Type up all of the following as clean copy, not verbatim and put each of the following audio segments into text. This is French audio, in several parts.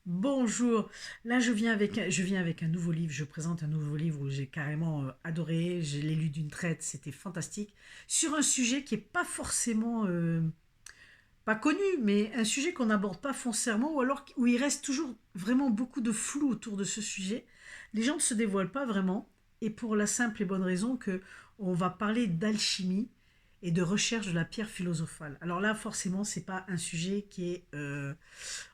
Bonjour, là je viens avec un nouveau livre, je présente un nouveau livre où j'ai carrément adoré, je l'ai lu d'une traite, c'était fantastique, sur un sujet qui est pas forcément, pas connu, mais un sujet qu'on n'aborde pas foncièrement, ou alors où il reste toujours vraiment beaucoup de flou autour de ce sujet. Les gens ne se dévoilent pas vraiment, et pour la simple et bonne raison que on va parler d'alchimie et de recherche de la pierre philosophale. Alors là, forcément, c'est pas un sujet qui est, on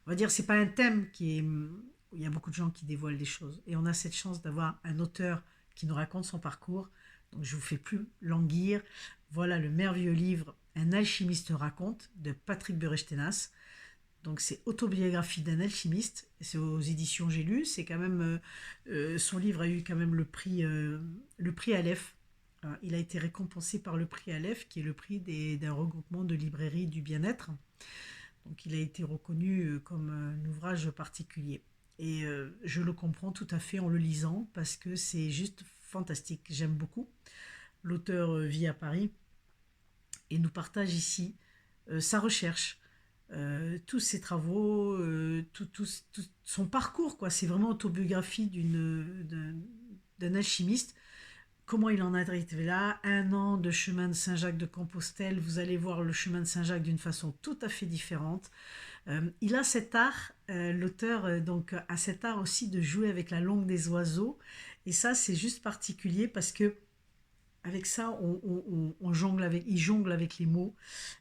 va dire, c'est pas un thème qui est, où il y a beaucoup de gens qui dévoilent des choses. Et on a cette chance d'avoir un auteur qui nous raconte son parcours. Donc je vous fais plus languir. Voilà le merveilleux livre Un alchimiste raconte de Patrick Berestenas. Donc c'est Autobiographie d'un alchimiste. C'est aux éditions J'ai lu. C'est quand même son livre a eu quand même le prix Aleph. Il a été récompensé par le prix Aleph, qui est le prix d'un regroupement de librairies du bien-être. Donc il a été reconnu comme un ouvrage particulier. Et je le comprends tout à fait en le lisant parce que c'est juste fantastique. J'aime beaucoup. L'auteur vit à Paris et nous partage ici sa recherche, tous ses travaux, tout son parcours, quoi. C'est vraiment autobiographie d'un alchimiste. Comment il en est arrivé là? Un an de chemin de Saint-Jacques-de-Compostelle. Vous allez voir le chemin de Saint-Jacques d'une façon tout à fait différente. Il a cet art, l'auteur donc a cet art aussi de jouer avec la langue des oiseaux. Et ça, c'est juste particulier parce que avec ça, on jongle avec, il jongle avec les mots,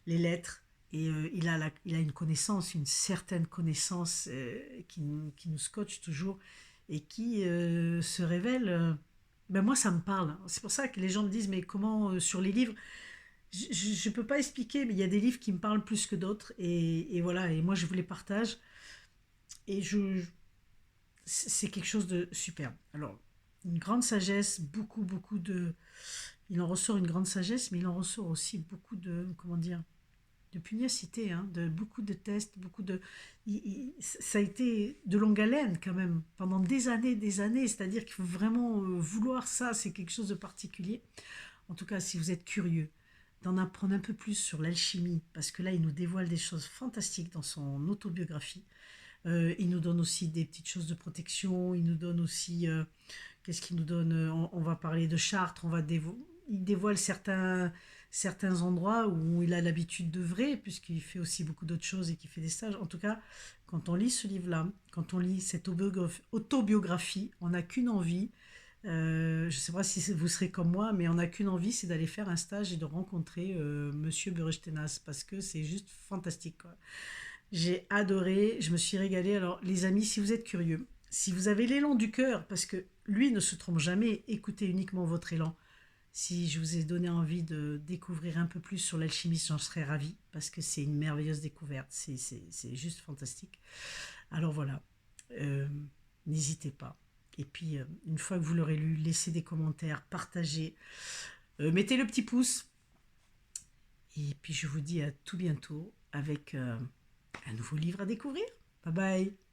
les lettres. Et il a une connaissance, une certaine connaissance qui nous scotche toujours et qui se révèle. Ben moi, ça me parle. C'est pour ça que les gens me disent, mais comment sur les livres, je ne peux pas expliquer, mais il y a des livres qui me parlent plus que d'autres. Et voilà, et moi, je vous les partage. Et c'est quelque chose de superbe. Alors, une grande sagesse, beaucoup de... Il en ressort une grande sagesse, mais il en ressort aussi beaucoup de, comment dire, de pugnacité, hein, de beaucoup de tests, beaucoup de... ça a été de longue haleine quand même, pendant des années, c'est-à-dire qu'il faut vraiment vouloir ça, c'est quelque chose de particulier. En tout cas, si vous êtes curieux d'en apprendre un peu plus sur l'alchimie, parce que là, il nous dévoile des choses fantastiques dans son autobiographie. Il nous donne aussi des petites choses de protection. Il nous donne aussi, qu'est-ce qu'il nous donne, on va parler de Chartres. Il dévoile certains endroits où il a l'habitude d'œuvrer, puisqu'il fait aussi beaucoup d'autres choses et qu'il fait des stages. En tout cas, quand on lit ce livre-là, quand on lit cette autobiographie, on n'a qu'une envie. Je ne sais pas si vous serez comme moi, mais on n'a qu'une envie, c'est d'aller faire un stage et de rencontrer Monsieur Burestenas, parce que c'est juste fantastique, quoi. J'ai adoré, je me suis régalée. Alors, les amis, si vous êtes curieux, si vous avez l'élan du cœur, parce que lui ne se trompe jamais, écoutez uniquement votre élan. Si je vous ai donné envie de découvrir un peu plus sur l'alchimie, j'en serais ravie, parce que c'est une merveilleuse découverte. C'est juste fantastique. Alors voilà, euh, n'hésitez pas. Et puis, une fois que vous l'aurez lu, laissez des commentaires, partagez, mettez le petit pouce. Et puis, je vous dis à tout bientôt avec un nouveau livre à découvrir. Bye bye.